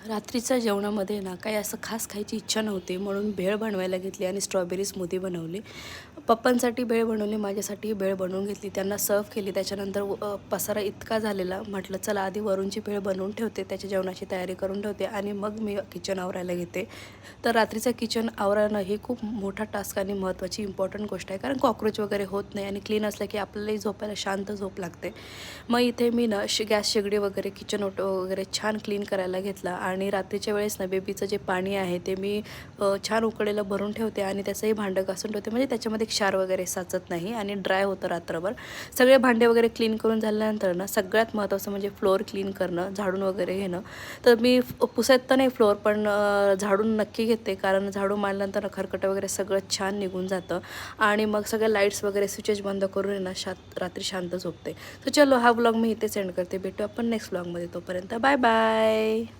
रात्रीच्या जेवणामध्ये ना काही असं खास खायची इच्छा नव्हती म्हणून भेळ बनवायला घेतली आणि स्ट्रॉबेरी स्मूदी बनवली. पप्पांसाठी भेळ बनवली, माझ्यासाठी भेळ बनवून घेतली, त्यांना सर्व केली. त्याच्यानंतर पसारा इतका झालेला, म्हटलं चला आधी वरूनची भेळ बनवून ठेवते, त्याच्या जेवणाची तयारी करून ठेवते आणि मग मी किचन आवरायला घेते. तर रात्रीचं किचन आवरणं ही खूप मोठा टास्क आणि महत्त्वाची इम्पॉर्टंट गोष्ट आहे, कारण कॉक्रोच वगैरे होत नाही आणि क्लीन असलं की आपल्यालाही झोपायला शांत झोप लागते. मग इथे मी ना गॅस शेगडी वगैरे किचन ओटो वगैरे छान क्लीन करायला घेतला आणि रात्रीच्या वेळेस ना बेबीचं जे पाणी आहे ते मी छान उकळलेलं भरून ठेवते आणि त्याचंही भांडं घासून ठेवते, म्हणजे त्याच्यामध्ये क्षार वगैरे साचत नाही आणि ड्राय होतं रात्रभर. सगळे भांडे वगैरे क्लीन करून झाल्यानंतर ना सगळ्यात महत्त्वाचं म्हणजे फ्लोअर क्लीन करणं, झाडून वगैरे घेणं. तर मी पुसत तर नाही फ्लोअर, पण झाडून नक्की घेते, कारण झाडू मारल्यानंतर खरकटं वगैरे सगळं छान निघून जातं आणि मग सगळे लाईट्स वगैरे स्विचेस बंद करून आहे ना रात्री शांत झोपते. तर चलो, हा व्लॉग मी इथे सेंड करते. भेटू आपण नेक्स्ट व्लॉगमध्ये. तोपर्यंत बाय बाय.